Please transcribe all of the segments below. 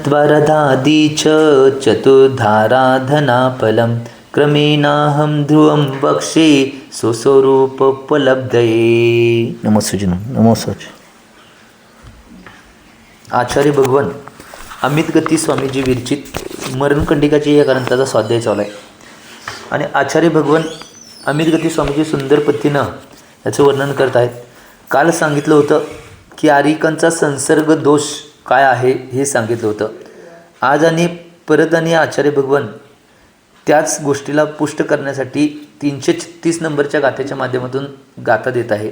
त्वरदादी च चतुर्धाराधनाफलं क्रमेणाहं ध्रुवं वक्षे स्वस्वरूपोपलब्धये. नमो सुजनम. नमो सच. आचार्य भगवान अमित गती स्वामीजी विरचित मरणकंडिकाची या ग्रंथाचा स्वाध्याय चालू आहे. आणि आचार्य भगवान अमित गती स्वामीजी सुंदर पद्धतीनं याचं वर्णन करत आहेत. काल सांगितलं होतं की आरिकांचा संसर्ग दोष काय आहे हे सांगितलं होतं. आज आणि परत आणि आचार्य भगवान त्याच गोष्टीला पुष्ट करण्यासाठी 336 नंबरच्या गाथेच्या माध्यमातून गाथा देत आहे.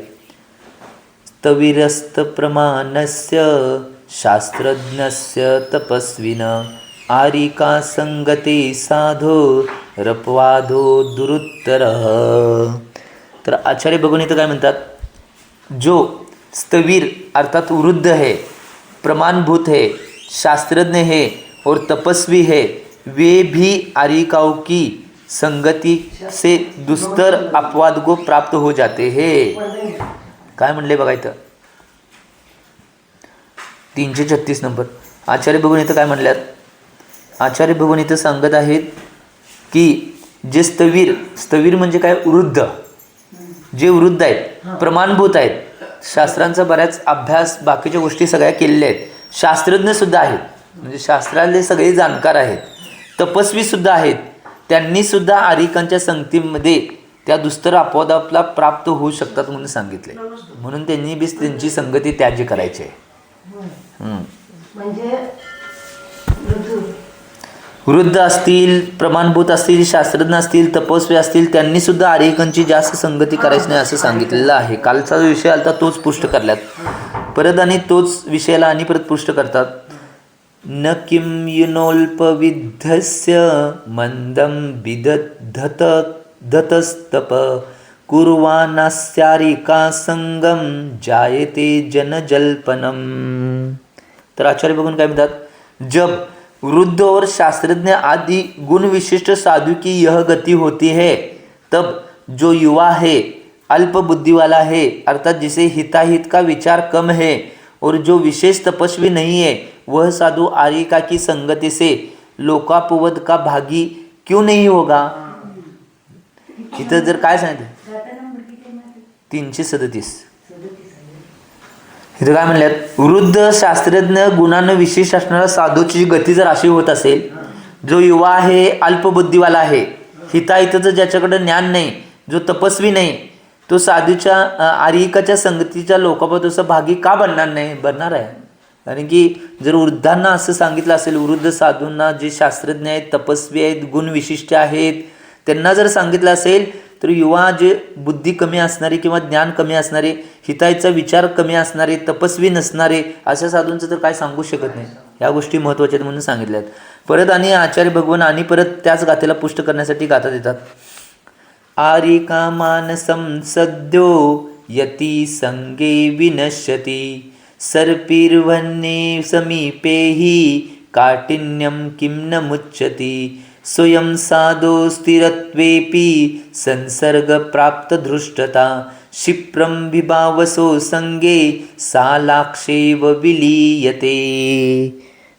तविरस्त प्रमाणस्य शास्त्रज्ञस्य तपस्विन आरिका संगते साधो रपवादो दुरुत्तर. तर आचार्य भगवान इथं काय म्हणतात, जो स्थवीर अर्थात वृद्ध है, प्रमाणभूत है, शास्त्रज्ञ है और तपस्वी है, वे भी आरिकाओं की संगति से दुस्तर अपवाद को प्राप्त हो जाते हैं. काय म्हणले बघा इथं 336 नंबर. आचार्य भगवान इथं काय म्हणल्यात, आचार्य भगवान इथं सांगत आहेत की जे स्थवीर म्हणजे काय, वृद्ध, जे वृद्ध आहेत, प्रमाणभूत आहेत, शास्त्रांचा बऱ्याच अभ्यास बाकीच्या गोष्टी सगळ्या केलेल्या आहेत, शास्त्रज्ञसुद्धा आहेत, म्हणजे शास्त्रातले सगळे जाणकार आहेत, तपस्वीसुद्धा आहेत, त्यांनीसुद्धा आरिकांच्या संगतीमध्ये त्या दुस्तर अपवादाला प्राप्त होऊ शकतात म्हणून सांगितले. म्हणून त्यांनी बी त्यांची संगती त्याजी करायची आहे. वृद्ध असतील, प्रमाणभूत असतील, शास्त्रज्ञ असतील, तपस्वी असतील, त्यांनीसुद्धा आरिकांची जास्त संगती करायची नाही असं सांगितलेलं आहे. कालचा विषय आलता तोच पुष्ट करल्यात. परत आणि तोच विषयाला आणि परत पुष्ट करतात. न किं युनोल्पविद्धस्य मंदं विदधतस्तप कुर्वानास्यारिका संगम जायते जनजल्पनम. तर आचार्य बघून काय म्हणतात, जब वृद्ध और शास्त्रज्ञ आदि गुण विशिष्ट साधु की यह गति होती है, तब जो युवा है, अल्प बुद्धि वाला है, अर्थात जिसे हिताहित का विचार कम है, और जो विशेष तपस्वी नहीं है, वह साधु आरिका की संगति से लोकापवद का भागी क्यों नहीं होगा. इथं जर काय सांगितलं 337 इथं काय म्हणल्यात, वृद्ध शास्त्रज्ञ गुणांना विशेष असणारा साधूची गती जर अशी होत असेल, जो युवा आहे, अल्पबुद्धीवाला आहे, हिताहिताचं ज्याच्याकडे ज्ञान नाही, जो तपस्वी नाही, तो साधूच्या आरिकाच्या संगतीच्या लोकापवदाचा भागी का बनणार नाही, बनणार आहे. कारण की जर वृद्धांना असं सांगितलं असेल, वृद्ध साधूंना जे शास्त्रज्ञ आहेत, तपस्वी आहेत, गुणविशिष्ट आहेत, त्यांना जर सांगितलं असेल, तर युवा जे बुद्धी कमी असणारे किंवा ज्ञान कमी असणारे, हिताचा विचार कमी असणारे, तपस्वी नसणारे अशा साधूंचं तर काय सांगू शकत नाही. ह्या गोष्टी महत्त्वाच्या आहेत म्हणून सांगितल्यात. परत आणि आचार्य भगवान आणि परत त्याच गाथेला पुष्ट करण्यासाठी गाथा देतात. आरिका मानसं सद्यो यती संगे विनश्यति सर्पिर्वन्ये समीपेहि काठिन्यं किं न मुच्यति स्वयं साधो स्थिरत्वेपि संसर्ग प्राप्त धृष्टता क्षिप्रं विभावसो संगे सालाक्षेव विलीयते.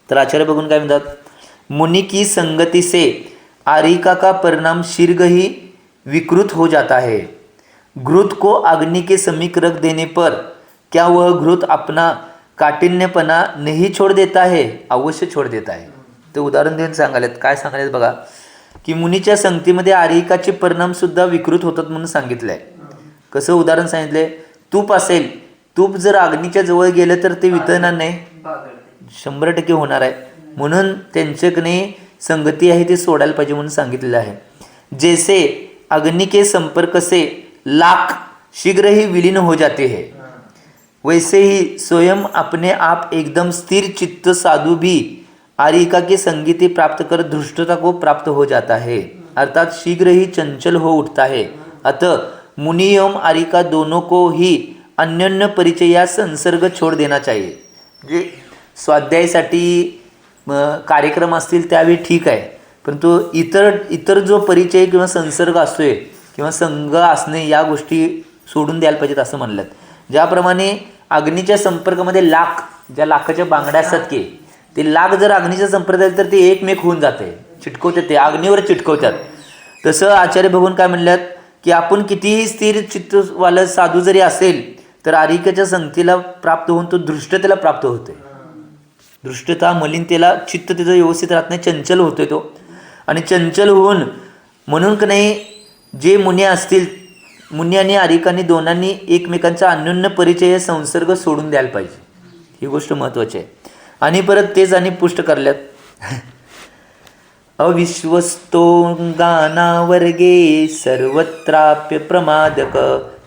तर आचार्य बघून काय म्हणतात, मुनि की संगति से आरिका का परिणाम शीघ्र ही विकृत हो जाता है. घृत को अग्नि के समीप रख देने पर क्या वह घृत अपना काठिन्यपना नहीं छोड़ देता है, अवश्य छोड़ देता है. ते उदाहरण देऊन सांगायलेत. काय सांगायलेत बघा, की मुनीच्या संगतीमध्ये आरिकाचे परिणामसुद्धा विकृत होतात म्हणून सांगितलं आहे. कसं उदाहरण सांगितलं आहे, तूप असेल, तूप जर अग्नीच्या जवळ गेलं तर ते वितळणार नाही, 100% होणार आहे. म्हणून त्यांच्याकडे संगती आहे ते सोडायला पाहिजे म्हणून सांगितलेलं आहे. जैसे अग्नि के संपर्क से लाख शीघ्र ही विलीन हो जाते हैं, वैसे ही स्वयं अपने आप एकदम स्थिर चित्त साधु भी आरिका की संगति प्राप्त कर धृष्टता को प्राप्त हो जाता है, अर्थात शीघ्र ही चंचल हो उठता है. अतः मुनि एवं आरिका दोनों को ही अन्योन्य परिचय या संसर्ग छोड़ देना चाहिए. जे स्वाध्यायासाठी कार्यक्रम असतील त्यावेळी ठीक आहे, परंतु इतर जो परिचय किंवा संसर्ग असतोय किंवा संघ असणे या गोष्टी सोडून द्यायला पाहिजेत असं म्हणलं. ज्याप्रमाणे अग्नीच्या संपर्कामध्ये लाख, ज्या लाखाच्या बांगड्या असतात की ते लाग जर अग्नीचा संपर्क झाला तर ते एकमेक होऊन जाते, चिटकवतात, ते अग्नीवर चिटकवतात. तसं आचार्य भगवान काय म्हणल्यात की आपण कितीही स्थिर चित्तवाला साधू जरी असेल तर आरिकेच्या संगतीला प्राप्त होऊन तो धृष्टतेला प्राप्त होतोय. धृष्टता मलिनतेला चित्त त्याचं व्यवस्थित राहत नाही, चंचल होतोय तो. आणि चंचल होऊन म्हणून की नाही जे मुनी असतील, मुनी आणि आरिकांनी दोनांनी एकमेकांचा अन्योन्य परिचय संसर्ग सोडून द्यायला पाहिजे. ही गोष्ट महत्त्वाची आहे. आणि परत तेच आणि पुष्ट करल्यात अविश्वस्तो गानावर्गे सर्वत्राप्य प्रमादक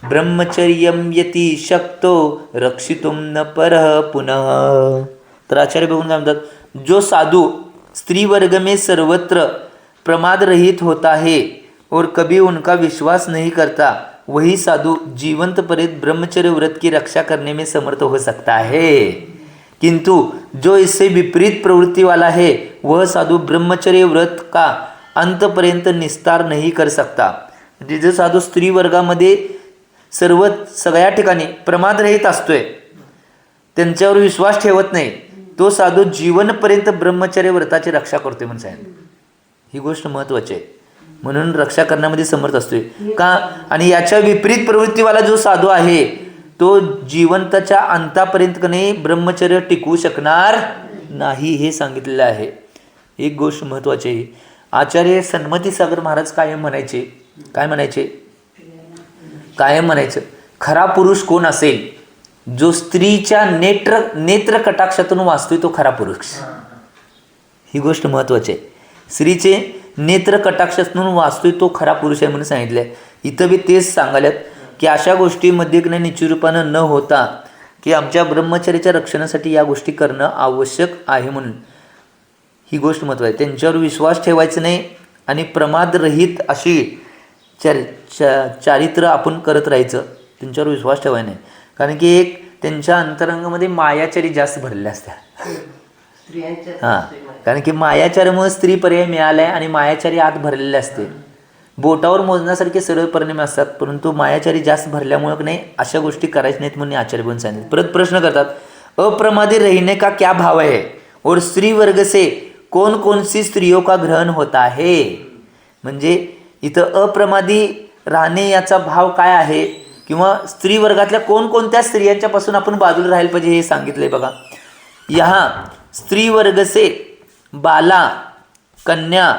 ब्रह्मचर्यम यती शक्तो रक्षितुम न परः पुनः. तर आचार्य बघून काय म्हणतात, जो साधू स्त्री वर्ग में सर्वत्र प्रमाद रहित होता है और कभी उनका विश्वास नहीं करता, वही साधु जीवंत परेत ब्रह्मचर्य व्रत की रक्षा करने में समर्थ हो सकता है. किंतु जो इससे विपरीत प्रवृत्ति वाला है वह साधु ब्रह्मचर्य व्रत का अंतपर्यंत निस्तार नहीं कर सकता. जो साधू स्त्री वर्गामध्ये सगळ्या ठिकाणी प्रमादरहित असतोय, त्यांच्यावर विश्वास ठेवत नाही, तो साधू जीवनपर्यंत ब्रह्मचर्य व्रताची रक्षा करतोय म्हणून सांगितलं. ही गोष्ट महत्त्वाची आहे. म्हणून रक्षा करण्यामध्ये समर्थ असतोय का. आणि याच्या विपरीत प्रवृत्तीवाला जो साधू आहे तो जीवंताच्या अंतापर्यंत कने ब्रह्मचर्य टिकवू शकणार नाही, हे सांगितलेलं आहे. एक गोष्ट महत्त्वाची आहे. आचार्य सन्मती सागर महाराज कायम म्हणायचे, काय म्हणायचे, कायम म्हणायचं, खरा पुरुष कोण असेल, जो स्त्रीच्या नेत्र कटाक्षातून वाचतोय तो खरा पुरुष. ही गोष्ट महत्त्वाची आहे. स्त्रीचे नेत्र कटाक्षातून वाचतोय तो खरा पुरुष आहे म्हणून सांगितलंय. इथं बी तेच सांगाल्यात की अशा गोष्टीमध्ये निश्चिरूपानं न होता की आमच्या ब्रह्मचर्याच्या रक्षणासाठी या गोष्टी करणं आवश्यक आहे म्हणून ही गोष्ट महत्त्वाची आहे. त्यांच्यावर विश्वास ठेवायचा नाही आणि प्रमादरहित अशी चारित्र आपण करत राहायचं, त्यांच्यावर विश्वास ठेवायचा नाही. कारण की एक त्यांच्या अंतरंगामध्ये मायाचारी जास्त भरलेल्या असतात. हां, कारण की मायाचार्यामुळे स्त्री पर्याय मिळाला आहे आणि मायाचारी आत भरलेले असते. बोटावर मोजण्यासारखे सरळ परिणाम असतात, परंतु मायाचारी जास्त भरल्यामुळे नाही अशा गोष्टी करायच्या नाहीत म्हणून आचार्य पण सांगितले. परत प्रश्न करतात, अप्रमादी रहने का क्या भाव है और स्त्री वर्ग से कौन कौन सी स्त्रियों का ग्रहण होता है. म्हणजे इथं अप्रमादी राहणे याचा भाव काय आहे किंवा स्त्री वर्गातल्या कोणकोणत्या स्त्रियांच्यापासून आपण बाजूला राहायला पाहिजे हे सांगितलंय बघा. यहाँ स्त्री वर्ग से बाला, कन्या,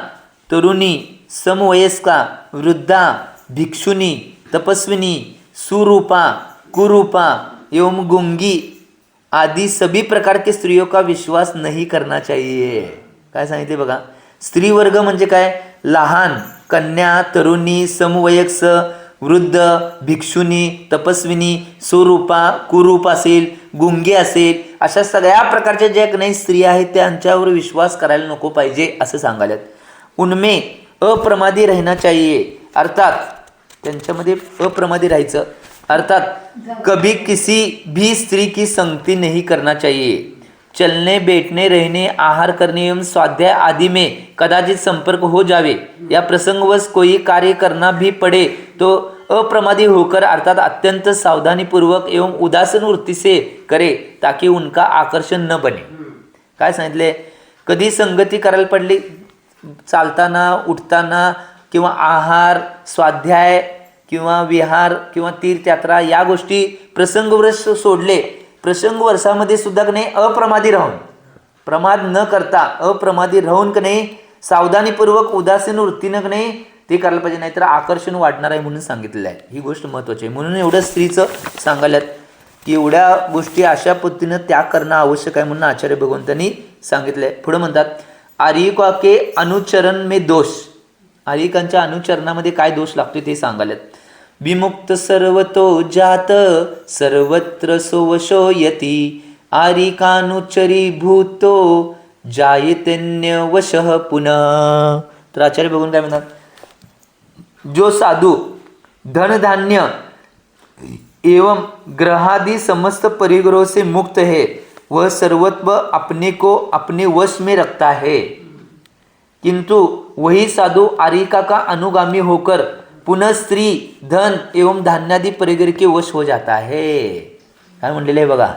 तरुणी, समवयस्का, वृद्धा, भिक्षुनी, तपस्विनी, सुरूपा, कुरूपा एवं गुंगी आदि सभी प्रकार के स्त्रियों का विश्वास नहीं करना चाहिए. काय सांगितले बघा. स्त्री वर्ग म्हणजे काय, लहान, कन्या, तरुणी, समवयस्क, वृद्ध, भिक्षुनी, तपस्विनी, सुरूपा, कुरूप असेल, गुंगी असेल, अशा सगळ्या प्रकारच्या ज्या काही स्त्रिया आहेत त्यांच्यावर विश्वास करायला नको पाहिजे असं सांगायला. उनमें अप्रमादी रहना चाहिए, अर्थात त्यांच्यामध्ये अप्रमादी राहायचं, अर्थात कभी किसी भी स्त्री की संगति नहीं करना चाहिए. चलने, बैठने, रहने, आहार करने एवं स्वाध्याय आदि में कदाचित संपर्क हो जावे या प्रसंगवश कोई कार्य करना भी पड़े तो अप्रमादी होकर अर्थात अत्यंत सावधानीपूर्वक एवं उदासीन वृत्ति से करे ताकि उनका आकर्षण न बने. काय सांगितले, कधी संगती करायला पडली, चालताना, उठताना किंवा आहार, स्वाध्याय किंवा विहार किंवा तीर्थयात्रा या गोष्टी प्रसंगवश सोडले, प्रसंग वर्षामध्ये सुद्धा की नाही अप्रमादी राहून, प्रमाद न करता अप्रमादी राहून की नाही सावधानीपूर्वक उदासीन वृत्तीनं की नाही ते करायला पाहिजे, नाहीतर आकर्षण वाढणार आहे म्हणून सांगितलेलं आहे. ही गोष्ट महत्त्वाची आहे. म्हणून एवढं स्त्रीचं सांगायल्यात की एवढ्या गोष्टी अशा पद्धतीनं त्याग करणं आवश्यक आहे म्हणून आचार्य भगवंतांनी सांगितलं आहे. पुढे म्हणतात, आर्यिका के अनुचरण में दोष. आर्यिकांच्या अनुचरणामध्ये काय दोष लागतो ते सांगायल्यात. विमुक्त सर्वतो जात सर्वत्र सोवशो यती आर्यिकानुचरी भूतो जायतेन्य वशः पुनः. तर आचार्य बघून काय म्हणतात, जो साधु धन धान्य एवं ग्रहादि समस्त परिग्रहों से मुक्त है वह सर्वत्व अपने को अपने वश में रखता है, किंतु वही साधु आर्यिका का अनुगामी होकर पुनः स्त्री, धन एवं धान्यादि परिग्रह के वश हो जाता है. काय म्हणलेलं आहे बघा,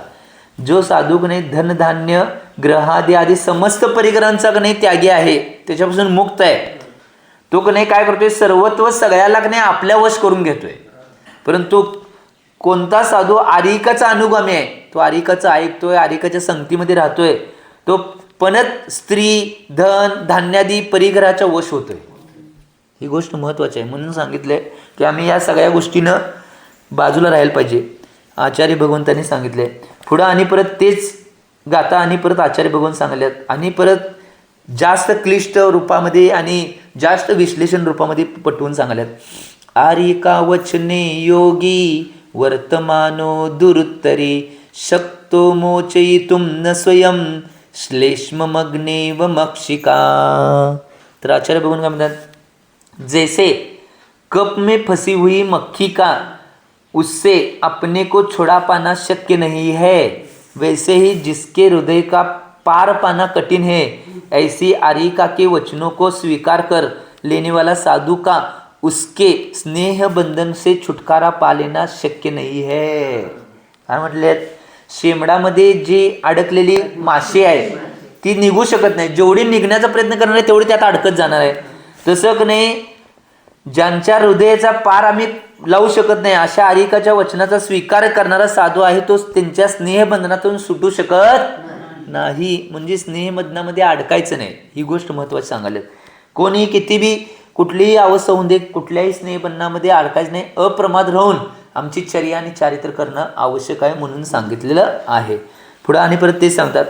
जो साधू नाही धन धान्य ग्रहादी आदी समस्त परिकरांचा नाही त्यागी आहे, त्याच्यापासून मुक्त आहे, तो नाही काय करतोय सर्वत्व सगळ्याला नाही आपल्या वश करून घेतोय. परंतु कोणता साधू आरिकाचा अनुगामी आहे, तो आरिकाचा ऐकतोय, आरिकाच्या संगतीमध्ये राहतोय, तो पणत स्त्री धन धान्यादी परिघराच्या वश होतोय. ही गोष्ट महत्त्वाची आहे. म्हणून सांगितलंय की आम्ही या सगळ्या गोष्टीनं बाजूला राहायला पाहिजे. आचार्य भगवंतांनी सांगितले पुढं आणि परत तेच गाता आणि परत आचार्य भगवंत सांगल्यात आणि परत जास्त क्लिष्ट रूपामध्ये आणि जास्त विश्लेषण रूपामध्ये पटवून सांगल्यात. आरिका वचने योगी वर्तमानो दुरुत्तरी शक्तो मोचयितुं न स्वयं श्लेष्ममग्ने व मक्षिका. तर आचार्य भगवंत काय म्हणतात, जैसे कप में फंसी हुई मक्खी का उससे अपने को छुड़ा पाना शक्य नहीं है, वैसे ही जिसके हृदय का पार पाना कठिन है, ऐसी आरिका के वचनों को स्वीकार कर लेने वाला साधू का उसके स्नेह बंधन से छुटकारा पा लेना शक्य नहीं है. काय म्हटले, शेमडामध्ये जी अडकलेली माशी आहे ती निघू शकत नाही, जेवढी निघण्याचा प्रयत्न करणार आहे तेवढी त्यात अडकत जाणार आहे. तसं नाही ज्यांच्या हृदयाचा पार आम्ही लावू शकत नाही अशा आरिकाच्या वचनाचा स्वीकार करणारा साधू आहे तो त्यांच्या स्नेहबंधनातून सुटू शकत नाही. म्हणजे स्नेहबंधनामध्ये अडकायचं नाही, ही गोष्ट महत्त्वाची सांगायला. कोणी किती बी कुठलीही अवस्था होऊन दे कुठल्याही स्नेहबंधनामध्ये अडकायचं नाही, अप्रमाद राहून आमची चर्या आणि चारित्र करणं आवश्यक आहे म्हणून सांगितलेलं आहे. पुढं आणि परत ते सांगतात,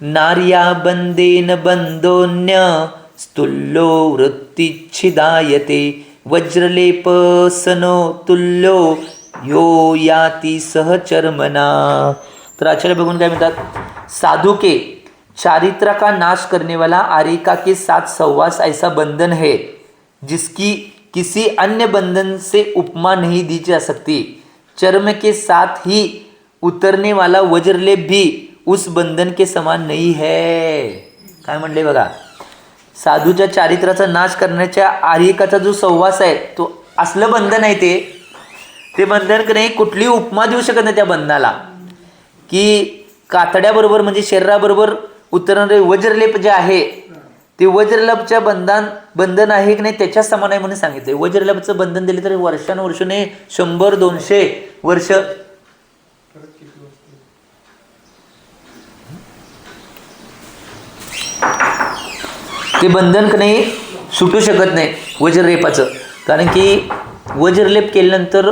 नार्या बंदेन बंदोन्य स्तुल्यो वृत्तिच्छिदायते वज्रलेपसनो तुल्यो यो याति सहचर्मना. तर आचार्य बघून काय म्हणतात, साधु के चारित्र का नाश करने वाला आरिका के साथ सहवास ऐसा बंधन है जिसकी किसी अन्य बंधन से उपमा नहीं दी जा सकती. चर्म के साथ ही उतरने वाला वज्रलेप भी उस बंधन के समान नहीं है. काय म्हणले बघा, साधूच्या चारित्राचा नाश करण्याच्या आरिकाचा जो सहवास आहे तो असलं बंधन आहे, ते बंधन नाही कुठली उपमा देऊ शकत नाही त्या बंधनाला, की कातड्याबरोबर म्हणजे शरीराबरोबर उतरणारे वज्रलेप जे आहे ते वज्रलेपच्या बंधन आहे की नाही त्याच्या समान आहे म्हणून सांगितले. वज्रलेपचं बंधन दिले तरी वर्षानुवर्षाने 100-200 वर्ष ते बंधन नाही सुटू शकत नाही वज्रलेपाचं. कारण की वज्रलेप केल्यानंतर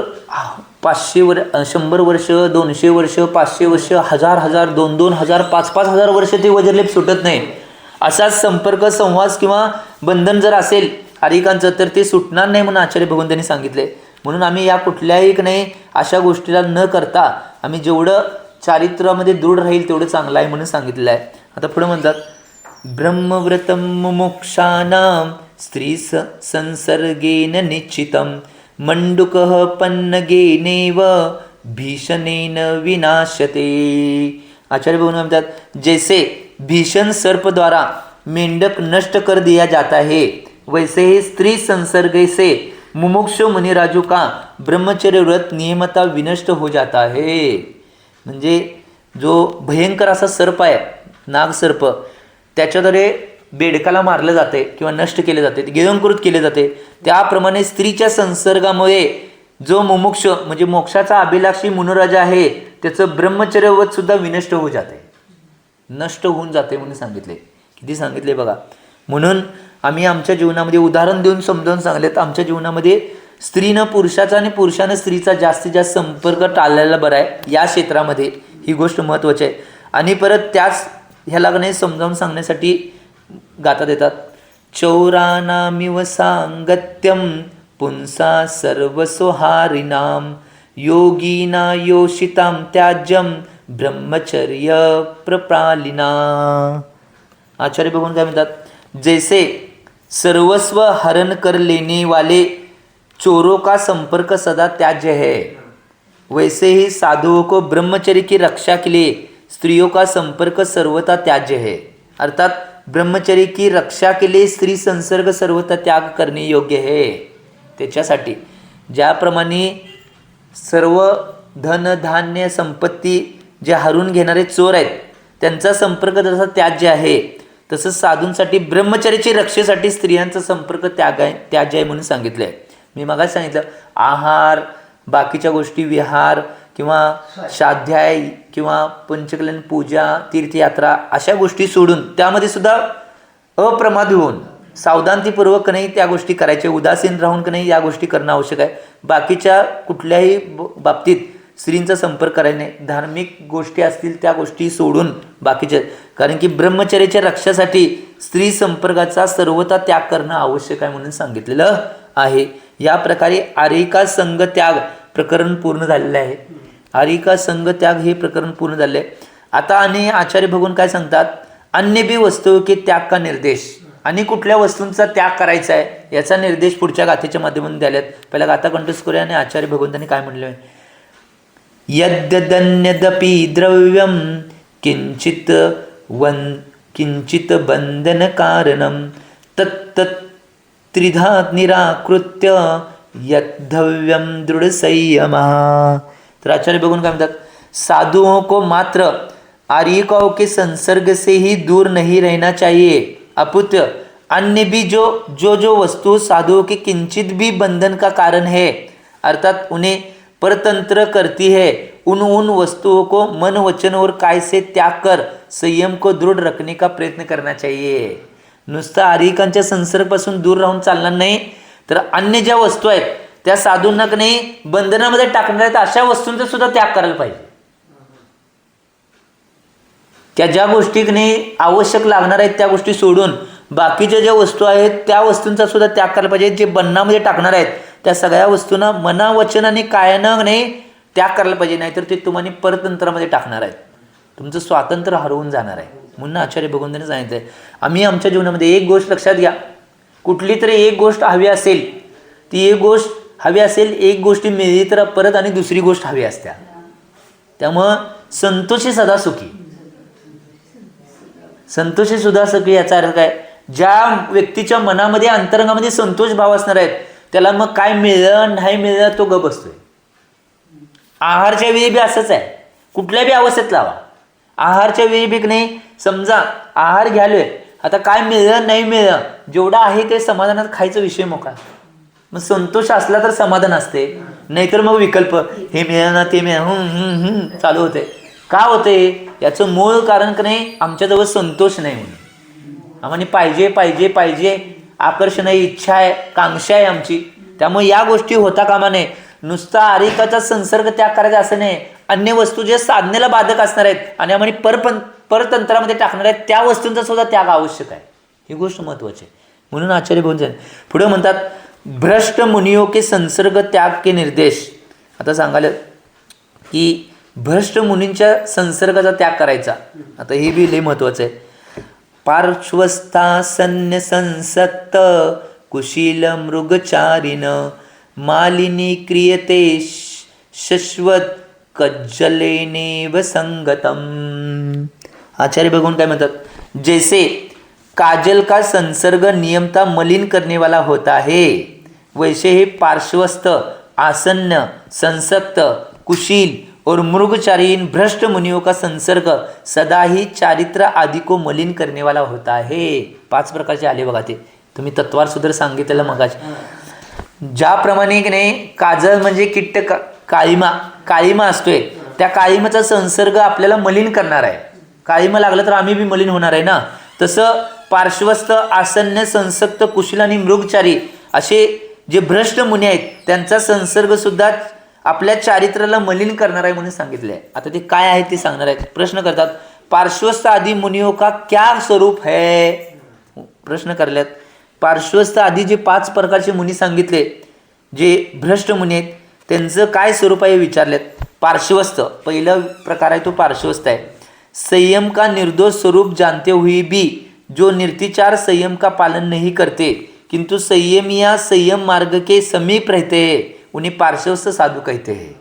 500 100 वर्ष 200 वर्ष 500 वर्ष 1000 2,000 5,000 वर्ष ते वज्रलेप सुटत नाही. असाच संपर्क संवास किंवा बंधन जर असेल आरिकांचं तर ते सुटणार नाही म्हणून आचार्य भगवंतांनी सांगितले. म्हणून आम्ही या कुठल्याही नाही अशा गोष्टीला न करता आम्ही जेवढं चारित्र्यामध्ये दृढ राहील तेवढं चांगलं आहे म्हणून सांगितलेलं आहे. आता पुढे म्हणतात, ब्रह्मव्रतं मुमुक्षाणां स्त्री संसर्गेन निश्चितं मंडुकः पन्नगेनेव भीषणेन विनाशते. आचार्य भगवान म्हणतात, जैसे भीषण सर्प द्वारा मेंढक नष्ट कर दिया जाता है, वैसे ही स्त्री संसर्ग से मुमुक्षु मुनिराजू का ब्रह्मचर्य व्रत नियमता विनष्ट हो जाता है. म्हणजे जो भयंकर असा सर्प आहे नागसर्प, त्याच्याद्वारे बेडकाला मारलं जाते किंवा नष्ट केले जाते, गिळंकृत केले जाते. त्याप्रमाणे स्त्रीच्या संसर्गामुळे जो मुमुक्ष म्हणजे मोक्षाचा अभिलाषी मुनुराजा आहे त्याचं ब्रह्मचर्यवत सुद्धा विनष्ट होऊ जाते, नष्ट होऊन जाते म्हणून सांगितले. किती सांगितले बघा. म्हणून आम्ही आमच्या जीवनामध्ये उदाहरण देऊन समजावून सांगलेत. आमच्या जीवनामध्ये स्त्रीनं पुरुषाचा आणि पुरुषानं स्त्रीचा जास्तीत जास्त संपर्क टाळलेला बरा आहे या क्षेत्रामध्ये, ही गोष्ट महत्त्वाची आहे. आणि परत त्याच ह्याला नाही समजावून सांगण्यासाठी गाता देतात, चौरानामिव सांगत्यम पुंसा सर्वसोहारिणाम योगिना योषितां त्याज्यम ब्रह्मचर्य प्रपालिना. आचार्य भगवान काय म्हणतात, जैसे सर्वस्व हरण कर लेने वाले चोरों का संपर्क सदा त्याज्य है, वैसे ही साधुओं को ब्रह्मचर्य की रक्षा के लिए स्त्रियों का संपर्क सर्वथा त्याज्य है. अर्थात ब्रह्मचर्य की रक्षा के लिए स्त्री संसर्ग सर्वथा त्याग करणे योग्य है. त्याच्यासाठी ज्याप्रमाणे सर्व धन धान्य संपत्ती जे हरून घेणारे चोर आहेत त्यांचा संपर्क जसा त्याज्य आहे, तसंच साधूंसाठी ब्रह्मचर्याची रक्षेसाठी स्त्रियांचा संपर्क त्याज्य आहे म्हणून सांगितलं आहे. मी मगाच सांगितलं, आहार, बाकीच्या गोष्टी, विहार किंवा स्वाध्याय किंवा पंचकल्याण पूजा, तीर्थयात्रा अशा गोष्टी सोडून त्यामध्ये सुद्धा अप्रमाद होऊन सावधानतेपूर्वक नाही त्या गोष्टी करायच्या, उदासीन राहून नाही या गोष्टी करणं आवश्यक आहे. बाकीच्या कुठल्याही बाबतीत स्त्रींचा संपर्क करायला नाही. धार्मिक गोष्टी असतील त्या गोष्टी सोडून बाकीच्या, कारण की ब्रह्मचर्याच्या रक्षासाठी स्त्री संपर्काचा सर्वथा त्याग करणं आवश्यक आहे म्हणून सांगितलेलं आहे. या प्रकारे आरिका संघ त्याग प्रकरण पूर्ण झालेलं आहे. आरिका संघ त्याग हे प्रकरण पूर्ण झाले आहे. आता आणि आचार्य भगवान काय सांगतात, अन्य बी वस्तू के त्याग का निर्देश, आणि कुठल्या वस्तूंचा त्याग करायचा आहे याचा निर्देश पुढच्या गाथेच्या माध्यमातून द्याल्यात. पहिला गाथा कंठस्थ करूया आणि आचार्य भगवंतांनी काय म्हणले. यद्यदन्यदपि द्रव्यम किंचित बंधन कारणम तत्तत् त्रिधा निराकृत्य यद्धव्यम दृढ़ संयमा. तर आचार्य भगवान काय म्हणतात, साधुओं को मात्र आर्यिकाओं के संसर्ग से ही दूर नहीं रहना चाहिए, अपितु अन्य भी जो वस्तु साधुओं के किंचित भी बंधन का कारण है, अर्थात उन्हें परतंत्र करती है, उन वस्तुओं को मन, वचन और काय से त्याग कर संयम को दृढ़ रखने का प्रयत्न करना चाहिए. नुसतं आर्यिकांच्या संसर्गापासून दूर राहून चालणार नाही, तर अन्य ज्या वस्तू आहेत त्या साधूंना नाही बंधनामध्ये टाकणार आहेत अशा वस्तूंचा सुद्धा त्याग करायला पाहिजे. त्या ज्या गोष्टी नाही आवश्यक लागणार आहेत त्या गोष्टी सोडून बाकीच्या ज्या वस्तू आहेत त्या वस्तूंचा सुद्धा त्याग करायला पाहिजे. जे बंधनामध्ये टाकणार आहेत त्या सगळ्या वस्तूंना मना, वचन आणि कायानं नाही त्याग करायला पाहिजे, नाहीतर ते तुम्हाला परतंत्रामध्ये टाकणार आहेत, तुमचं स्वातंत्र्य हरवून जाणार आहे. म्हणून आचार्य भगवंतांनी सांगितलं आहे, आम्ही आमच्या जीवनामध्ये एक गोष्ट लक्षात घ्या, कुठली तरी एक गोष्ट हवी असेल, ती एक गोष्ट हवी असेल, एक गोष्टी मिळली तर परत आणि दुसरी गोष्ट हवी असत्या. त्यामुळं संतोषी सदा सुखी, संतोषी सुद्धा सुखी याचा अर्थ काय, ज्या व्यक्तीच्या मनामध्ये अंतरंगामध्ये संतोष भाव असणार आहेत त्याला मग काय मिळलं नाही मिळलं तो गप बसतोय. आहारच्या वेळी बी असंच आहे, कुठल्या बी अवस्थेत लावा. आहारच्या वेळी बी नाही, समजा आहार घ्यालोय, आता काय मिळलं नाही मिळलं, जेवढं आहे ते समाधानात खायचा विषय मोकळा. मग संतोष असला तर समाधान असते, नाहीतर मग विकल्प, हे मिळलं ना ते मिळालं चालू होते. का होते याचं मूळ कारण का नाही, आमच्याजवळ संतोष नाही म्हणून. आम्हाला पाहिजे पाहिजे पाहिजे, आकर्षण आहे, इच्छा आहे, कांक्षा आहे आमची. त्यामुळे या गोष्टी होता कामा नये. नुसता आरिकाचा संसर्ग त्याग करायचा असं नाही, अन्य वस्तू जे साधनेला बाधक असणार आहेत आणि आम्हाला परतंत्रामध्ये टाकणार आहेत त्या वस्तूंचा सुद्धा त्याग आवश्यक आहे. ही गोष्ट महत्त्वाची आहे. म्हणून आचार्य भगवान पुढे म्हणतात, भ्रष्ट मुनियों के संसर्ग त्याग के निर्देश. आता सांगायला की भ्रष्ट मुनींच्या संसर्गाचा त्याग करायचा. आता हे बी लय महत्त्वाचं आहे. पार्श्वस्थासन्य संसक्त कुशील मृगचारिन मालिनी क्रियते शश्वत कज्जलेनेव संगतम. आचार्य भगवान काय म्हणतात, जैसे काजल का संसर्ग नियमता मलिन करने वाला होता है, वैसे ही पार्श्वस्थ, आसन्न, संसक्त, कुशील और मृगचारीन भ्रष्ट मुनियों का संसर्ग सदा ही चारित्र आदि को मलिन करने वाला होता है. 5 प्रकारचे आले बघा, ते तुम्ही तत्वार सुद्धा सांगितलेलं मगाशी. ज्याप्रमाणे की नाही काजल म्हणजे किट्ट काळीमा असतोय, त्या काळीमाचा संसर्ग आपल्याला मलिन करणार आहे. काळीमा लागलं तर आम्ही बी मलिन होणार आहे ना. तसं पार्श्वस्थ, आसन्न, संसक्त, कुशील आणि मृगचारी असे जे भ्रष्ट मुनी आहेत त्यांचा संसर्ग सुद्धा आपल्या चारित्र्याला मलिन करणार आहे म्हणून सांगितले आहे. आता ते काय आहे ते सांगणार आहेत. प्रश्न करतात, पार्श्वस्थ आदि मुनियों का क्या स्वरूप है. प्रश्न करल्यात, पार्श्वस्थ आधी जे 5 प्रकारचे मुनी सांगितले, जे भ्रष्ट मुनी आहेत त्यांचं काय स्वरूप आहे विचारलेत. पार्श्वस्थ पहिला प्रकार आहे तो पार्श्वस्थ आहे. संयम का निर्दोष स्वरूप जानते हुए भी जो निर्तिचार संयम का पालन नहीं करते किंतु संयमिया संयम मार्ग के समीप रहते हैं, उन्हें पार्श्वस्थ साधू कहते हैं.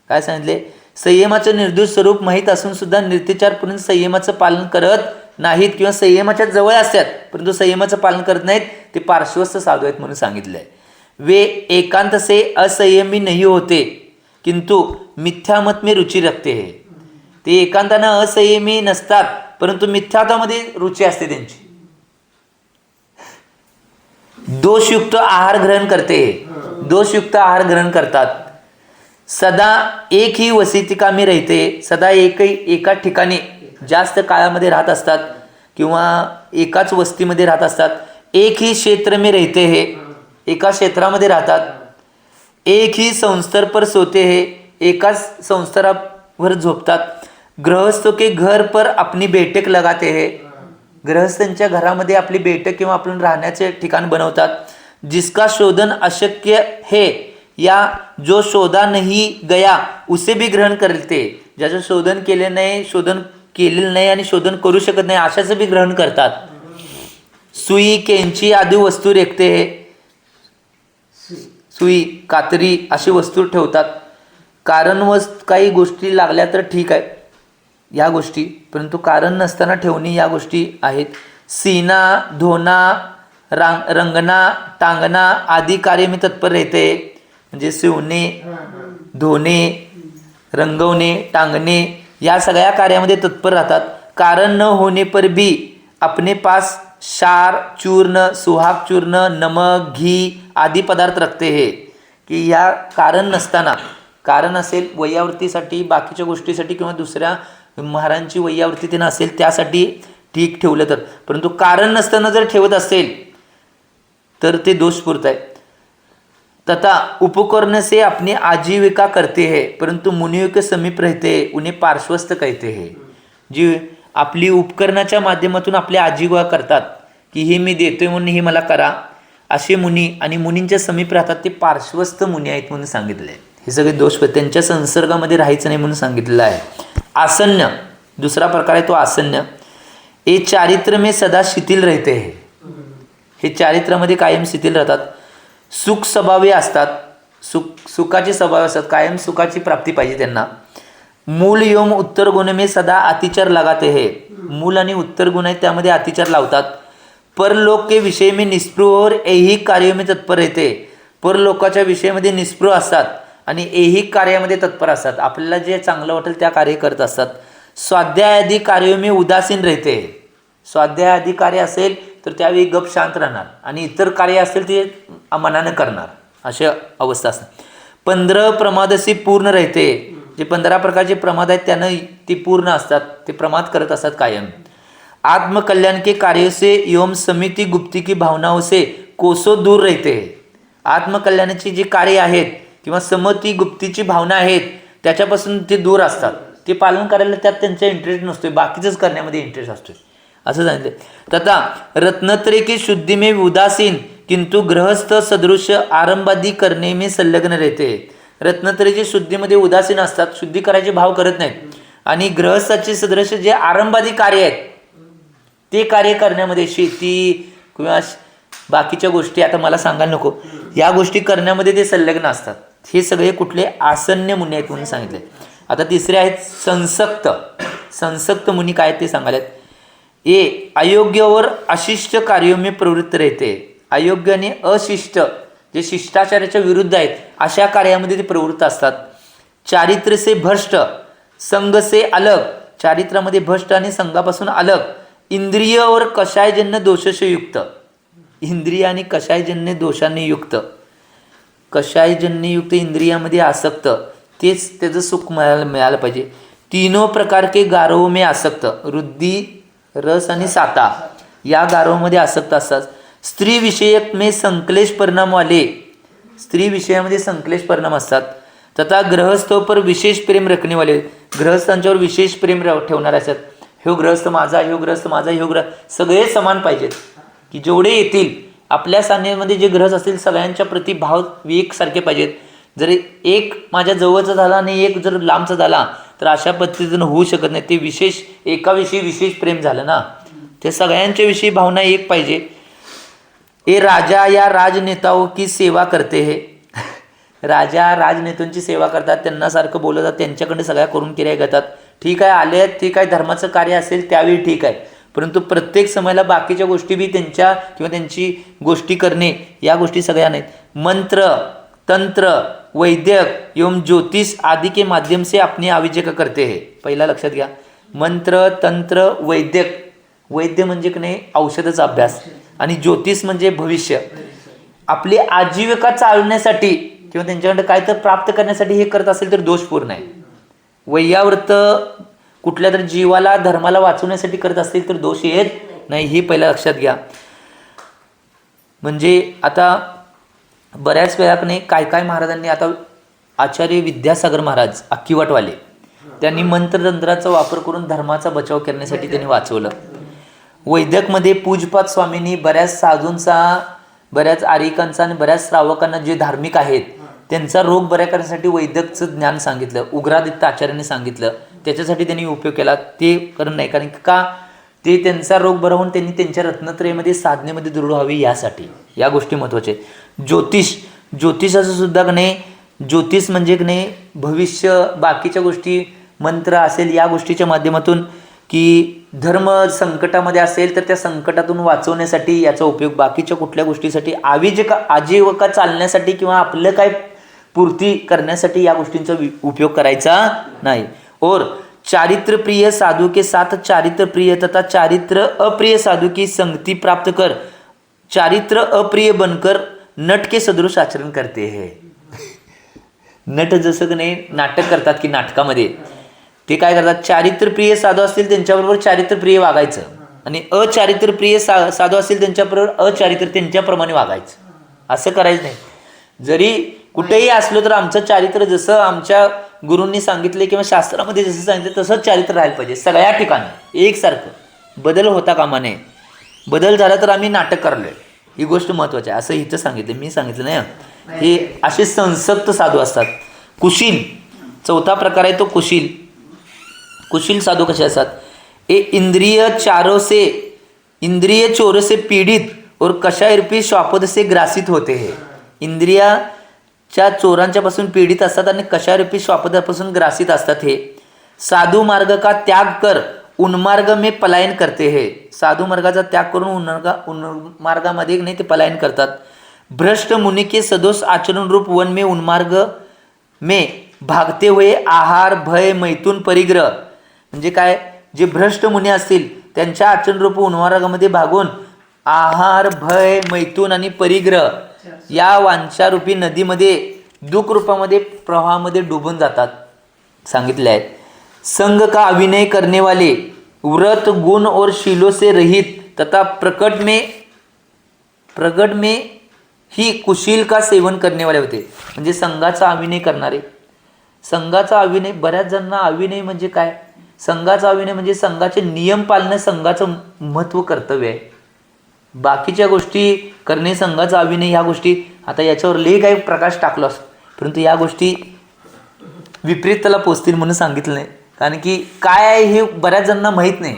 काय सांगितले, संयमाचं निर्दोष स्वरूप माहीत असून सुद्धा निर्तिचारपूर्ण संयमाचं पालन करत नाहीत किंवा संयमाच्या जवळ असतात परंतु संयमाचं पालन करत नाहीत, ते पार्श्वस्थ साधू आहेत म्हणून सांगितलं आहे. वे एकांत से असंयमी नहीं होते किंतु मिथ्यामत में रुचि रखते हैं. ते एकांतानं असंयमी नसतात, परंतु मिथ्यात्वामध्ये रुची असते त्यांची. दोषयुक्त आहार ग्रहण करते, दोषयुक्त आहार ग्रहण करतात. सदा एक ही वसतिकामी राहते, सदा एका ठिकाणी जास्त काळामध्ये राहत असतात किंवा एकाच वस्तीमध्ये राहत असतात. एक ही क्षेत्र में रहते हे, एका क्षेत्रामध्ये राहतात. एक ही संस्तर पर सोते हे, एकाच संस्कारावर झोपतात. गृहस्थों के घर पर अपनी बैठक लगाते हे, गृहस्थांच्या घरामध्ये आपली बैठक किंवा आपण राहण्याचे ठिकाण बनवतात. जिसका शोधन अशक्य है या जो शोधा नहीं गया उसे भी ग्रहण करते, ज्याचं शोधन केले नाही, शोधन केलेलं नाही आणि शोधन करू शकत नाही अशाचं बी ग्रहण करतात. सुई कैंची आदी वस्तू रेखते हे, सुई कातरी अशी वस्तू ठेवतात. कारणवश काही गोष्टी लागल्या तर ठीक आहे या गोष्टी, परंतु कारण नसताना ठेवणे या गोष्टी आहेत. सीना धोना रंगना टांगना आदी कार्य मी तत्पर रहते, म्हणजे शिवणे, धोणे, रंगवणे, टांगणे या सगळ्या कार्यामध्ये तत्पर राहतात. कारण न होने पर भी अपने पास क्षार चूर्ण, सुहाग चूर्ण, नमक, घी आदी पदार्थ रखते हे, की या कारण नसताना, कारण असेल वैयावृत्तीसाठी, बाकीच्या गोष्टीसाठी किंवा दुसऱ्या महाराजांची वैयावृत्ती त्यांना असेल त्यासाठी ठीक ठेवलं तर, परंतु कारण नसताना जर ठेवत असेल तर ते दोषपूर्ण आहे. तथा उपकरण से अपनी आजीविका करते हैं, परंतु मुनियों के समीप रहते उन्हें पार्श्वस्थ कहते हैं. जी आपली उपकरणाच्या माध्यमातून आपली आजीविका करतात, की हे मी देतोय म्हणून हे मला करा, असे मुनी आणि मुनींच्या समीप राहतात ते पार्श्वस्थ मुनी आहेत म्हणून सांगितले. हे सगळे दोष त्यांच्या संसर्गामध्ये राहायचं नाही म्हणून सांगितलेलं आहे. आसन्न दुसरा प्रकार आहे तो आसन्न. हे चारित्र में सदा शिथिल रहते हैं, हे चारित्रामध्ये कायम शिथिल राहतात. सुख स्वभावी असतात, सुखाचे स्वभाव असतात, कायम सुखाची प्राप्ती पाहिजे त्यांना. मूल एवं उत्तर गुण में सदा अतिचार लगाते हैं, मूल आणि उत्तर गुण आहेत त्यामध्ये अतिचार लावतात. परलोक के विषय में निस्पृह और ऐहिक कार्यों में तत्पर रहते, परलोकाच्या विषयामध्ये निस्पृह असतात आणि ऐहिक कार्यामध्ये तत्पर असतात, आपल्याला जे चांगलं वाटेल त्या कार्य करत असतात. स्वाध्याय आदी कार्यों में उदासीन रहते, स्वाध्याय आदी कार्य असेल तर त्यावेळी गप शांत राहणार आणि इतर कार्य असेल ते मनानं करणार, अशी अवस्था असते. 15 प्रमादशी पूर्ण राहते, जे 15 प्रकारचे प्रमाद आहेत त्यानं ती पूर्ण असतात, ते प्रमाद करत असतात कायम. आत्मकल्याण के कार्य से एवं समिति गुप्ती की भावनाओं से कोसों दूर रहते, आत्मकल्याणाची जी कार्य आहेत किंवा समती गुप्तीची भावना आहेत त्याच्यापासून ते दूर असतात, ते पालन करायला त्यात त्यांचा इंटरेस्ट नसतोय, बाकीचंच करण्यामध्ये इंटरेस्ट असतोय असं सांगितलं. तथा रत्नत्रय की शुद्धि में उदासीन किंतु गृहस्थ सदृश आरंभादी करणे में संलग्न रहते, रत्नत्रयची शुद्धीमध्ये उदासीन असतात, शुद्धी करायचे भाव करत नाहीत आणि गृहस्थाचे सदृश जे आरंभादी कार्य आहेत ते कार्य करण्यामध्ये, शेती किंवा बाकीच्या गोष्टी आता मला सांगायला नको, या गोष्टी करण्यामध्ये ते संलग्न असतात. हे सगळे कुठले आसन्न मुनी आहेत म्हणून सांगितले. आता तिसरे आहेत संसक्त. संसक्त मुनी काय ते सांगायलेत. ये अयोग्य और अशिष्ट कार्यों में प्रवृत्त रहते, अयोग्य आणि अशिष्ट जे शिष्टाचाराच्या विरुद्ध आहेत अशा कार्यामध्ये ते प्रवृत्त असतात. चारित्र से भ्रष्ट संग से अलग, चारित्रामध्ये भ्रष्ट आणि संघापासून अलग. इंद्रिय और कषायजन्य दोषांशी युक्त, इंद्रिय आणि कषायजन्य दोषांनी युक्त, कषायजन्य युक्त इंद्रियामध्ये आसक्त, तेच त्याचं सुख मिळालं पाहिजे. तीनों प्रकार के गारव में आसक्त, वृद्धी रस आणि साता या गारवामध्ये आसक्त असतात. स्त्री विषयक में संक्लेश परिणाम वाले, स्त्री विषयामध्ये संक्लेश परिणाम असतात. तथा गृहस्थों पर विशेष प्रेम रखने वाले, गृहस्थांच्यावर विशेष प्रेम ठेवणारे असतात. ह्यो गृहस्थ माझा, ह्यो गृहस्थ माझा, ह्यो गृह सगळे समान पाहिजेत, की जेवढे येतील आपल्या सान्निध्यामध्ये जे गृहस्थ असतील सगळ्यांच्या प्रति भाव एकसारखे पाहिजेत. जर एक माझ्या जवळचा झाला आणि एक जर लांबचा झाला तर अशा पद्धतीनं होऊ शकत नाही. ते विशेष एकाविषयी विशेष प्रेम झालं ना, ते सगळ्यांच्या विषयी भावना एक पाहिजे. हे राजा या राजनेताओं की सेवा करते हे, राजा राजनेत्यांची सेवा करतात, त्यांना सारखं बोलतात, त्यांच्याकडे सगळ्या करून क्रिया घेतात. ठीक आहे, आले आहेत, ठीक आहे, धर्माचं कार्य असेल त्यावेळी ठीक आहे, परंतु प्रत्येक समयाला बाकीच्या गोष्टी बी त्यांच्या किंवा त्यांची गोष्टी करणे या गोष्टी सगळ्या नाहीत. मंत्र तंत्र वैद्यक एवं ज्योतिष आदि के माध्यम से अपनी आविष्कार करते हैं. पहिला लक्षात घ्या. मंत्र तंत्र वैद्यक, वैद्य म्हणजे की नाही औषधाचा अभ्यास, आणि ज्योतिष म्हणजे भविष्य. आपली आजीविका चालवण्यासाठी किंवा त्यांच्याकडे काय तर प्राप्त करण्यासाठी हे करत असेल तर दोषपूर्ण आहे. वैयावर्त कुठल्या तरी जीवाला धर्माला वाचवण्यासाठी करत असतील तर दोष येत नाही, हे पहिला लक्षात घ्या. म्हणजे आता बऱ्याच वेळा नाही काय महाराजांनी, आता आचार्य विद्यासागर महाराज अक्कीवाटवाले, त्यांनी मंत्रतंत्राचा वापर करून धर्माचा बचाव करण्यासाठी त्यांनी वाचवलं. वैद्यकमध्ये पूजपाद स्वामींनी बऱ्याच साधूंचा, बऱ्याच आर्यिकांचा आणि बऱ्याच श्रावकांना जे धार्मिक आहेत त्यांचा रोग बऱ्या करण्यासाठी वैद्यकचं ज्ञान सांगितलं. उग्रादित्य आचार्यांनी सांगितलं, त्याच्यासाठी त्यांनी उपयोग केला. ते करणं नाही, कारण का ते त्यांचा रोग बरा होऊन त्यांनी त्यांच्या रत्नत्रयमध्ये साधनेमध्ये दृढ व्हावी यासाठी. या गोष्टी महत्त्वाच्या. ज्योतिष, ज्योतिषाचं सुद्धा का नाही, ज्योतिष म्हणजे की नाही भविष्य, बाकीच्या गोष्टी मंत्र असेल या गोष्टीच्या माध्यमातून, की धर्म संकटामध्ये असेल तर त्या संकटातून वाचवण्यासाठी याचा उपयोग. बाकीच्या कुठल्या गोष्टीसाठी आजीविका चालण्यासाठी किंवा आपलं काय पूर्ती करण्यासाठी या गोष्टींचा उपयोग करायचा नाही. और चारित्र प्रिय साधु के साथ चारित्र प्रिय तथा चारित्र अप्रिय साधु की संगति प्राप्त कर चारित्र अप्रिय बनकर नट के सदृश आचरण करते हैं. नट जसं की नाही नाटक करतात की नाटकामध्ये ते काय करतात, चारित्रप्रिय साधू असतील त्यांच्याबरोबर चारित्रप्रिय वागायचं, आणि अचारित्रप्रिय साधू असतील त्यांच्याबरोबर त्यांच्याप्रमाणे वागायचं. असं करायचं नाही. जरी कुठेही असलो तर आमचं चारित्र जसं आमच्या गुरूंनी सांगितले किंवा शास्त्रामध्ये जसं सांगितलं तसंच चारित्र राहायला पाहिजे सगळ्या ठिकाणी एकसारखं. बदल होता कामा नये. बदल झाला तर आम्ही नाटक करलोय, ही गोष्ट महत्त्वाची आहे. असं इथं सांगितलं, मी सांगितलं नाही. हे असे संसक्त साधू असतात. कुशील, चौथा प्रकार आहे तो कुशील. कुशील साधू कसे असतात, इंद्रिय चोर से पीडित और कषायरूपी श्वापद से ग्रासित होते हैं. इंद्रियाच्या चोरांच्या पासून पीडित असतात आणि कषायरूपी श्वापदापासून ग्रासित असतात. हे साधू मार्ग का त्याग कर उन्मार्ग में पलायन करते हैं. साधू मार्गाचा त्याग करून उन्मार्गामध्ये नाही ते पलायन करतात. भ्रष्ट मुनि के सदोष आचरण रूप वन में उन्मार्ग में भागते हुए आहार भय मैथुन परिग्रह. म्हणजे काय, जे भ्रष्ट मुनी असतील त्यांच्या आचरणरूप उन्मार्गामध्ये भागून आहार भय मैथुन आणि परिग्रह या वांछारूपी नदीमध्ये दुःख रूपामध्ये प्रवाहामध्ये डुबून जातात सांगितले आहेत. संग का अभिनय करने वाले व्रत गुण और शीलों से रहित तथा प्रगट में ही कुशील का सेवन करने वाले होते. म्हणजे संघाचा अभिनय करणारे. संघाचा अभिनय, बऱ्याच जणांना अभिनय म्हणजे काय, संघाचा अभिनय म्हणजे संघाचे नियम पाळणं संघाचं महत्त्व कर्तव्य आहे. बाकीच्या गोष्टी करणे संघाचा अभिनय, ह्या गोष्टी आता याच्यावर लय काही प्रकाश टाकलो असतो, परंतु या गोष्टी विपरीत त्याला पोचतील म्हणून सांगितलं नाही. कारण की काय आहे हे बऱ्याच जणांना माहीत नाही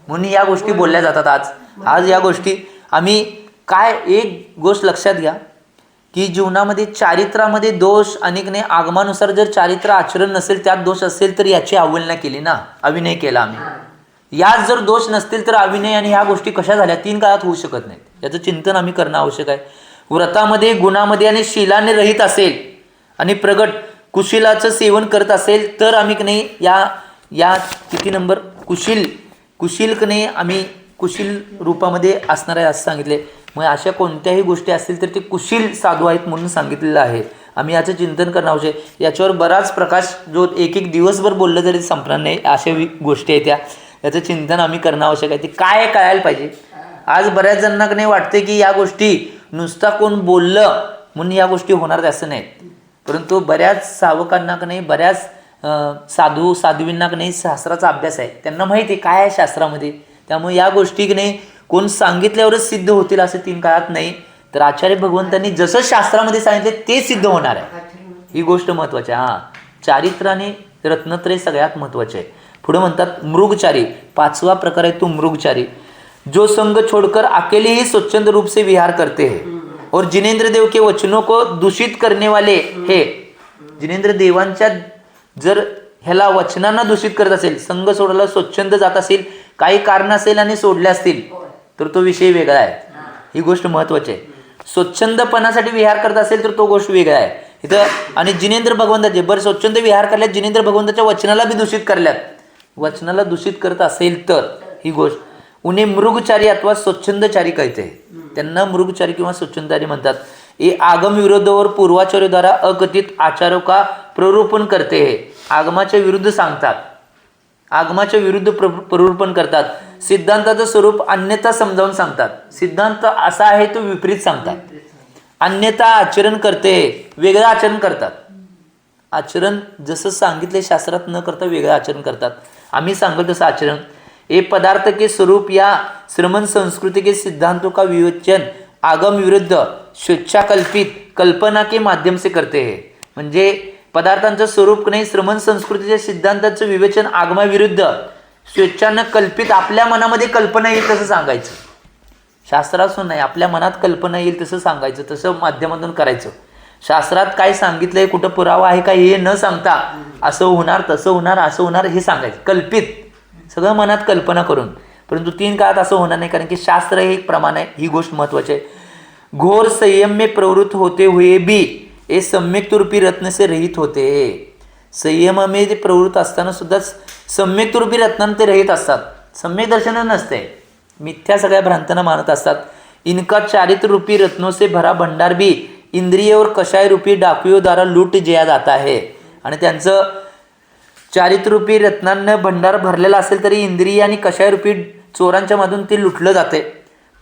म्हणून या गोष्टी बोलल्या जातात. आज या गोष्टी आम्ही काय, एक गोष्ट लक्षात घ्या की जीवनामध्ये चारित्रामध्ये दोष अनेक नाही. आगमानुसार जर चारित्र आचरण नसेल त्यात दोष असेल तर याची अवहेलना केली ना, अभिनय केला आम्ही. यात जर दोष नसतील तर अभिनय आणि ह्या गोष्टी कशा झाल्या, 3 काळात होऊ शकत नाहीत. याचं चिंतन आम्ही करणं आवश्यक आहे. व्रतामध्ये गुणामध्ये आणि शीलाने रहित असेल आणि प्रगट कुशीलाचं सेवन करत असेल तर आम्ही की नाही या किती नंबर कुशील की नाही आम्ही कुशील रूपामध्ये असणार आहे असं सांगितले. मग अशा कोणत्याही गोष्टी असतील तर ते कुशील साधू आहेत म्हणून सांगितलेलं आहे. आम्ही याचं चिंतन करणं आवश्यक. याच्यावर बराच प्रकाश जो एक दिवसभर बोललं तरी संपणार नाही, अशा गोष्टी आहेत. याचं चिंतन आम्ही करणं आवश्यक आहे. ते काय कळायला पाहिजे. आज बऱ्याच जणांना नाही वाटते की या गोष्टी नुसता कोण बोललं म्हणून या गोष्टी होणार असं नाहीत, परंतु बऱ्याच सावकांना नाही, बऱ्याच साधू साध्वींना नाही शास्त्राचा अभ्यास आहे, त्यांना माहिती आहे काय आहे शास्त्रामध्ये. त्यामुळे या गोष्टी की नाही कोण सांगितल्यावरच सिद्ध होतील असं 3 काळात नाही, तर आचार्य भगवंतांनी जसं शास्त्रामध्ये सांगितले ते सिद्ध होणार आहे. ही गोष्ट महत्त्वाची आहे. चारित्र आणि रत्नत्रय सगळ्यात महत्त्वाचे आहे. पुढे म्हणतात मृगचारी, 5वा प्रकार आहे तो मृगचारी. जो संग छोड़कर अकेले ही स्वच्छंद रूप से विहार करते हैं और जिनेंद्र देव के वचनों को दूषित करने वाले हे. जिनेंद्र देवांच्या जर ह्याला वचनांना दूषित करत असेल, संघ सोडायला स्वच्छंद जात असेल, काही कारण असेल आणि सोडले असतील तर तो विषय वेगळा आहे. ही गोष्ट महत्त्वाची आहे. स्वच्छंदपणासाठी विहार करत असेल तर तो गोष्ट वेगळा आहे. इथं आणि जिनेंद्र भगवंताचे बरं स्वच्छंद विहार करल्यात, जिनेंद्र भगवंताच्या वचनाला बी दूषित करल्यात. वचनाला दूषित करत असेल तर ही गोष्ट उन्हें मृगचारी अथवा स्वच्छंदचारी कहते हैं. त्यांना मृगचारी किंवा स्वच्छंदचारी म्हणतात. ये आगम विरोधावर पूर्वाचार्य द्वारा अकथित आचारों का प्ररूपण करते हैं. आगमाच्या विरुद्ध सांगतात, आगमाच्या विरुद्ध प्ररूपण करतात. सिद्धांताचं स्वरूप अन्यथा समजावून सांगतात. सिद्धांत असा आहे तो विपरीत सांगतात. अन्यथा आचरण करते, वेगळं आचरण करतात. आचरण जसं सांगितले शास्त्रात न करता वेगळं आचरण करतात. आम्ही सांगतो तसं आचरण. ये पदार्थ के स्वरूप या श्रमण संस्कृति के सिद्धांतों का विवेचन आगम विरुद्ध स्वेच्छाकल्पित कल्पना के माध्यम से करते हैं. म्हणजे पदार्थांचं स्वरूप नाही, श्रमण संस्कृतीच्या सिद्धांताचं विवेचन आगमाविरुद्ध स्वेच्छानं कल्पित आपल्या मनामध्ये कल्पना येईल तसं सांगायचं. शास्त्रातून नाही, आपल्या मनात कल्पना येईल तसं सांगायचं, तसं माध्यमातून करायचं. शास्त्रात काय सांगितलंय, कुठं पुरावा आहे का हे न सांगता असं होणार तसं होणार असं होणार हे सांगायचं. कल्पित सगळं मनात कल्पना करून. परंतु 3 काळात असं होणार नाही, कारण की शास्त्र हे एक प्रमाण आहे. ही गोष्ट महत्त्वाची आहे. घोर संयम में प्रवृत्त होते हुए भी हे सम्यक रूपी रत्न से रहित होते. संयमामध्ये प्रवृत्त असताना सुद्धा सम्यक रूपी रत्नांना ते रहित असतात. सम्यक दर्शन नसते, मिथ्या सगळ्या भ्रांतना मानत असतात. इनका चारित्र रूपी रत्नों से भरा भंडार भी इंद्रिय और कषाय रूपी डाकुओं द्वारा लूट जिया जाता है. आणि त्यांचं चारित्र्यरूपी रत्नांना भंडार भरलेला असेल तरी इंद्रिय आणि कषायरूपी चोरांच्या मधून ते लुटलं जाते.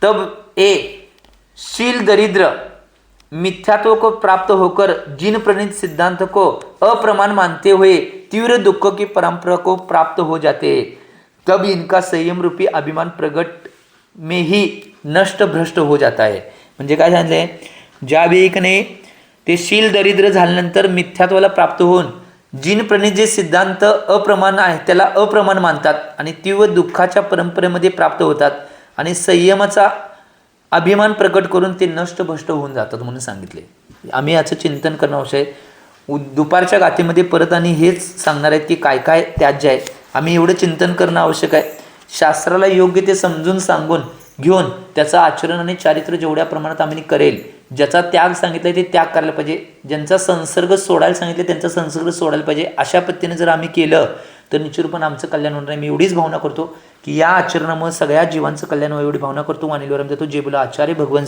तब ए शील दरिद्र मिथ्यात्व को प्राप्त होकर जिन प्रणीत सिद्धांत को अप्रमाण मानते हुए तीव्र दुख की परंपरा को प्राप्त हो जाते. तब इनका संयम रूपी अभिमान प्रगट में ही नष्ट भ्रष्ट हो जाता है. म्हणजे काय सांगितलंय, ज्या वेळीकने ते शील दरिद्र झाल्यानंतर मिथ्यात्वाला प्राप्त होऊन जिन प्रणीत जे सिद्धांत अप्रमाण आहे त्याला अप्रमाण मानतात आणि तीव्र दुःखाच्या परंपरेमध्ये प्राप्त होतात आणि संयमाचा अभिमान प्रकट करून ते नष्ट भ्रष्ट होऊन जातात म्हणून सांगितले. आम्ही याचं चिंतन करणं आवश्यक आहे. दुपारच्या गाथेमध्ये परत आणि हेच सांगणार आहेत की काय काय त्याज्य आहे. आम्ही एवढं चिंतन करणं आवश्यक आहे. शास्त्राला योग्य ते समजून सांगून घेऊन त्याचं आचरण आणि चारित्र्य जेवढ्या प्रमाणात आम्ही करेल, ज्याचा त्याग सांगितलाय ते त्याग करायला पाहिजे, ज्यांचा संसर्ग सोडायला सांगितलं त्यांचा संसर्ग सोडायला पाहिजे. अशा पद्धतीने जर आम्ही केलं तर निश्चितपणे आमचं कल्याण होणार आहे. मी एवढीच भावना करतो की या आचरणामुळे सगळ्या जीवांचं कल्याण व्हावं एवढी भावना करतो. वाणीवर जातो. जे बोला आचार्य भगवान